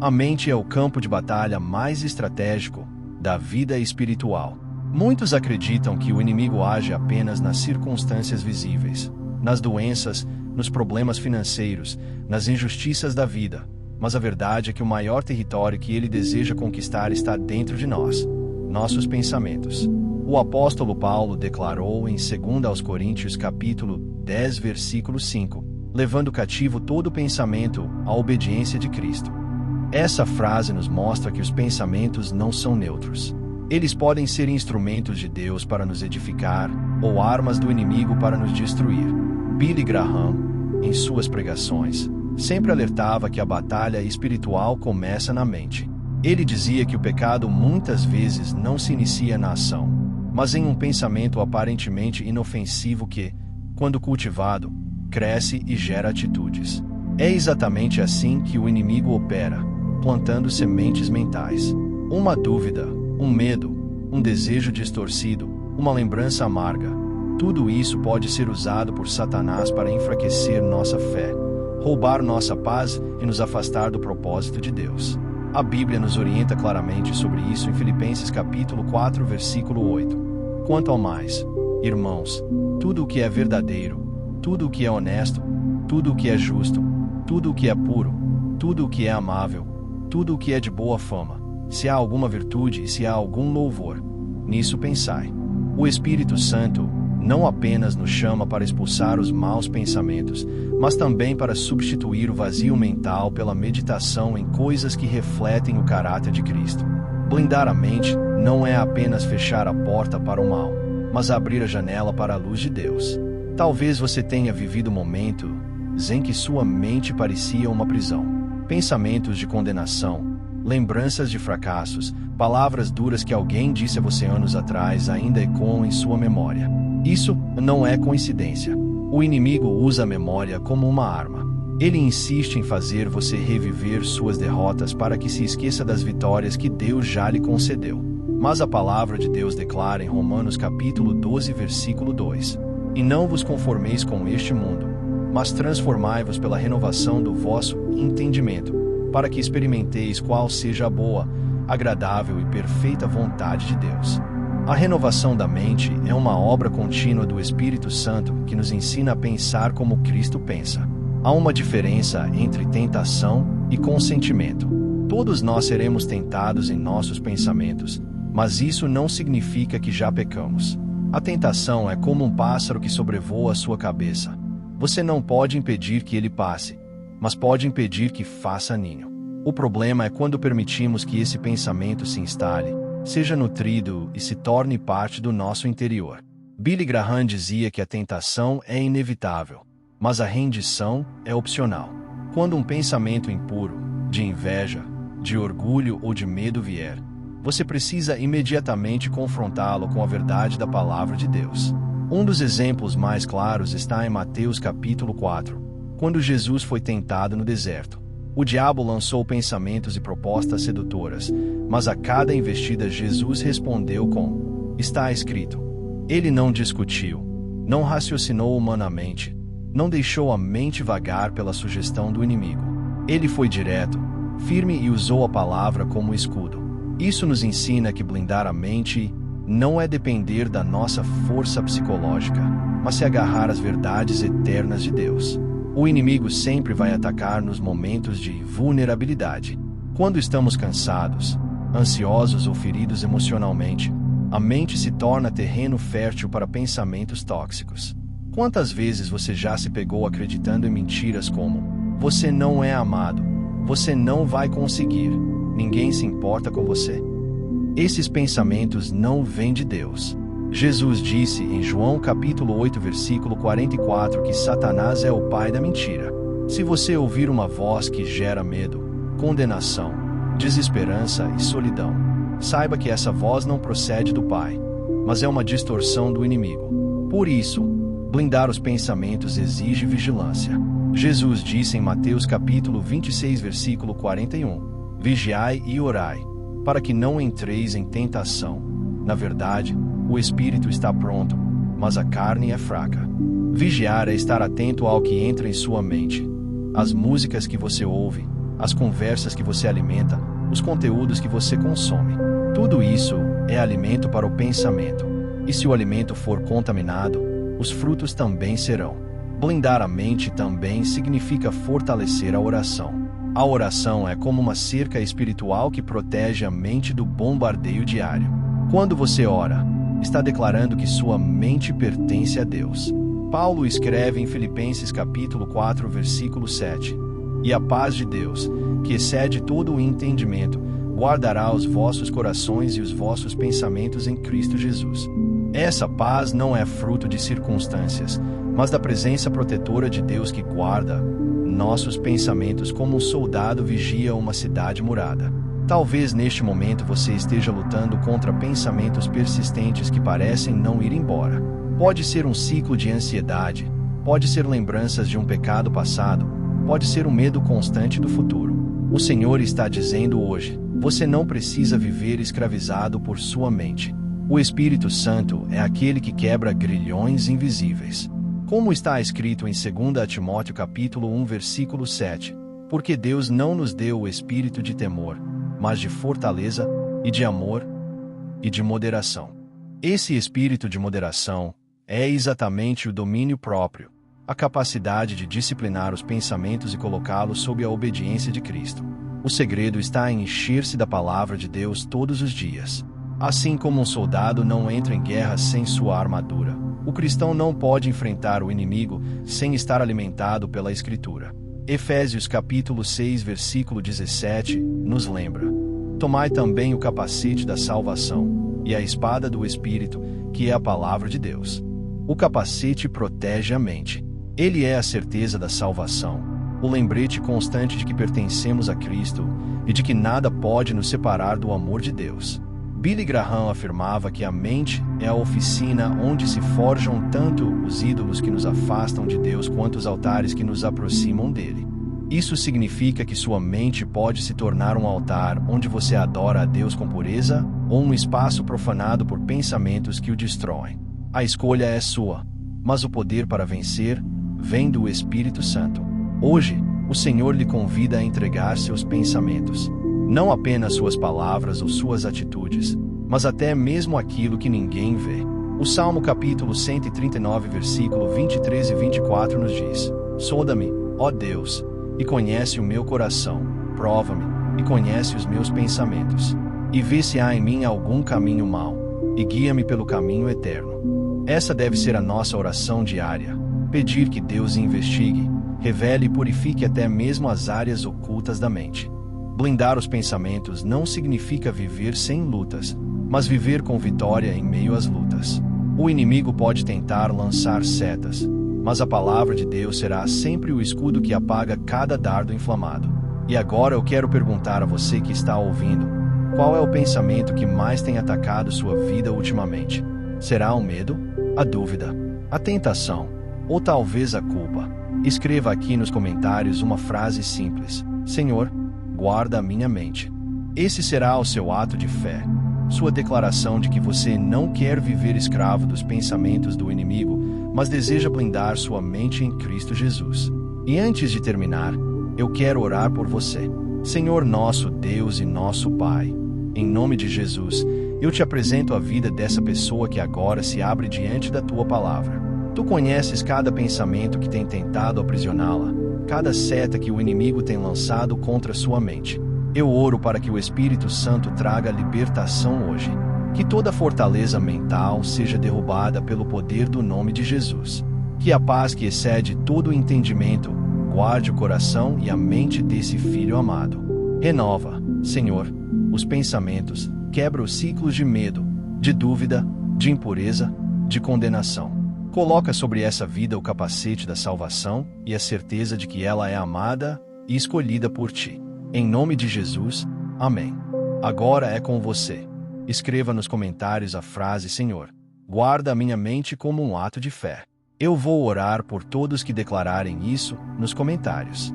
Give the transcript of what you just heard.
A mente é o campo de batalha mais estratégico da vida espiritual. Muitos acreditam que o inimigo age apenas nas circunstâncias visíveis, nas doenças, nos problemas financeiros, nas injustiças da vida. Mas a verdade é que o maior território que ele deseja conquistar está dentro de nós, nossos pensamentos. O apóstolo Paulo declarou em 2 Coríntios capítulo 10, versículo 5, levando cativo todo pensamento à obediência de Cristo. Essa frase nos mostra que os pensamentos não são neutros. Eles podem ser instrumentos de Deus para nos edificar ou armas do inimigo para nos destruir. Billy Graham, em suas pregações, sempre alertava que a batalha espiritual começa na mente. Ele dizia que o pecado muitas vezes não se inicia na ação, mas em um pensamento aparentemente inofensivo que, quando cultivado, cresce e gera atitudes. É exatamente assim que o inimigo opera, plantando sementes mentais. Uma dúvida, um medo, um desejo distorcido, uma lembrança amarga. Tudo isso pode ser usado por Satanás para enfraquecer nossa fé, roubar nossa paz e nos afastar do propósito de Deus. A Bíblia nos orienta claramente sobre isso em Filipenses capítulo 4, versículo 8. Quanto ao mais, irmãos, tudo o que é verdadeiro, tudo o que é honesto, tudo o que é justo, tudo o que é puro, tudo o que é amável, tudo o que é de boa fama, se há alguma virtude e se há algum louvor, nisso pensai. O Espírito Santo não apenas nos chama para expulsar os maus pensamentos, mas também para substituir o vazio mental pela meditação em coisas que refletem o caráter de Cristo. Blindar a mente não é apenas fechar a porta para o mal, mas abrir a janela para a luz de Deus. Talvez você tenha vivido momentos em que sua mente parecia uma prisão. Pensamentos de condenação, lembranças de fracassos, palavras duras que alguém disse a você anos atrás ainda ecoam em sua memória. Isso não é coincidência. O inimigo usa a memória como uma arma. Ele insiste em fazer você reviver suas derrotas para que se esqueça das vitórias que Deus já lhe concedeu. Mas a palavra de Deus declara em Romanos capítulo 12, versículo 2: E não vos conformeis com este mundo, mas transformai-vos pela renovação do vosso entendimento, para que experimenteis qual seja a boa, agradável e perfeita vontade de Deus. A renovação da mente é uma obra contínua do Espírito Santo que nos ensina a pensar como Cristo pensa. Há uma diferença entre tentação e consentimento. Todos nós seremos tentados em nossos pensamentos, mas isso não significa que já pecamos. A tentação é como um pássaro que sobrevoa a sua cabeça. Você não pode impedir que ele passe, mas pode impedir que faça ninho. O problema é quando permitimos que esse pensamento se instale, seja nutrido e se torne parte do nosso interior. Billy Graham dizia que a tentação é inevitável, mas a rendição é opcional. Quando um pensamento impuro, de inveja, de orgulho ou de medo vier, você precisa imediatamente confrontá-lo com a verdade da palavra de Deus. Um dos exemplos mais claros está em Mateus capítulo 4, quando Jesus foi tentado no deserto. O diabo lançou pensamentos e propostas sedutoras, mas a cada investida Jesus respondeu com: está escrito. Ele não discutiu, não raciocinou humanamente, não deixou a mente vagar pela sugestão do inimigo. Ele foi direto, firme e usou a palavra como escudo. Isso nos ensina que blindar a mente não é depender da nossa força psicológica, mas se agarrar às verdades eternas de Deus. O inimigo sempre vai atacar nos momentos de vulnerabilidade. Quando estamos cansados, ansiosos ou feridos emocionalmente, a mente se torna terreno fértil para pensamentos tóxicos. Quantas vezes você já se pegou acreditando em mentiras como: você não é amado, você não vai conseguir, ninguém se importa com você? Esses pensamentos não vêm de Deus. Jesus disse em João capítulo 8, versículo 44 que Satanás é o pai da mentira. Se você ouvir uma voz que gera medo, condenação, desesperança e solidão, saiba que essa voz não procede do Pai, mas é uma distorção do inimigo. Por isso, blindar os pensamentos exige vigilância. Jesus disse em Mateus capítulo 26, versículo 41: Vigiai e orai, para que não entreis em tentação. Na verdade, o espírito está pronto, mas a carne é fraca. Vigiar é estar atento ao que entra em sua mente, às músicas que você ouve, as conversas que você alimenta, os conteúdos que você consome. Tudo isso é alimento para o pensamento. E se o alimento for contaminado, os frutos também serão. Blindar a mente também significa fortalecer a oração. A oração é como uma cerca espiritual que protege a mente do bombardeio diário. Quando você ora, está declarando que sua mente pertence a Deus. Paulo escreve em Filipenses capítulo 4, versículo 7: E a paz de Deus, que excede todo o entendimento, guardará os vossos corações e os vossos pensamentos em Cristo Jesus. Essa paz não é fruto de circunstâncias, mas da presença protetora de Deus que guarda nossos pensamentos como um soldado vigia uma cidade murada. Talvez neste momento você esteja lutando contra pensamentos persistentes que parecem não ir embora. Pode ser um ciclo de ansiedade, pode ser lembranças de um pecado passado, pode ser um medo constante do futuro. O Senhor está dizendo hoje: você não precisa viver escravizado por sua mente. O Espírito Santo é aquele que quebra grilhões invisíveis. Como está escrito em 2 Timóteo capítulo 1, versículo 7, porque Deus não nos deu o espírito de temor, mas de fortaleza, e de amor, e de moderação. Esse espírito de moderação é exatamente o domínio próprio, a capacidade de disciplinar os pensamentos e colocá-los sob a obediência de Cristo. O segredo está em encher-se da palavra de Deus todos os dias. Assim como um soldado não entra em guerra sem sua armadura, o cristão não pode enfrentar o inimigo sem estar alimentado pela Escritura. Efésios capítulo 6, versículo 17, nos lembra: Tomai também o capacete da salvação, e a espada do Espírito, que é a palavra de Deus. O capacete protege a mente. Ele é a certeza da salvação, o lembrete constante de que pertencemos a Cristo e de que nada pode nos separar do amor de Deus. Billy Graham afirmava que a mente é a oficina onde se forjam tanto os ídolos que nos afastam de Deus quanto os altares que nos aproximam dele. Isso significa que sua mente pode se tornar um altar onde você adora a Deus com pureza ou um espaço profanado por pensamentos que o destroem. A escolha é sua, mas o poder para vencer vem do Espírito Santo. Hoje, o Senhor lhe convida a entregar seus pensamentos. Não apenas suas palavras ou suas atitudes, mas até mesmo aquilo que ninguém vê. O Salmo capítulo 139, versículo 23 e 24 nos diz: Sonda-me, ó Deus, e conhece o meu coração, prova-me, e conhece os meus pensamentos, e vê se há em mim algum caminho mau, e guia-me pelo caminho eterno. Essa deve ser a nossa oração diária: pedir que Deus investigue, revele e purifique até mesmo as áreas ocultas da mente. Blindar os pensamentos não significa viver sem lutas, mas viver com vitória em meio às lutas. O inimigo pode tentar lançar setas, mas a palavra de Deus será sempre o escudo que apaga cada dardo inflamado. E agora eu quero perguntar a você que está ouvindo: qual é o pensamento que mais tem atacado sua vida ultimamente? Será o medo, a dúvida, a tentação, ou talvez a culpa? Escreva aqui nos comentários uma frase simples: Senhor, guarda a minha mente. Esse será o seu ato de fé, sua declaração de que você não quer viver escravo dos pensamentos do inimigo, mas deseja blindar sua mente em Cristo Jesus. E antes de terminar, eu quero orar por você. Senhor nosso Deus e nosso Pai, em nome de Jesus, eu te apresento a vida dessa pessoa que agora se abre diante da tua palavra. Tu conheces cada pensamento que tem tentado aprisioná-la, cada seta que o inimigo tem lançado contra sua mente. Eu oro para que o Espírito Santo traga libertação hoje. Que toda fortaleza mental seja derrubada pelo poder do nome de Jesus. Que a paz que excede todo o entendimento guarde o coração e a mente desse filho amado. Renova, Senhor, os pensamentos, quebra os ciclos de medo, de dúvida, de impureza, de condenação. Coloca sobre essa vida o capacete da salvação e a certeza de que ela é amada e escolhida por ti. Em nome de Jesus, amém. Agora é com você. Escreva nos comentários a frase: Senhor, guarda a minha mente, como um ato de fé. Eu vou orar por todos que declararem isso nos comentários.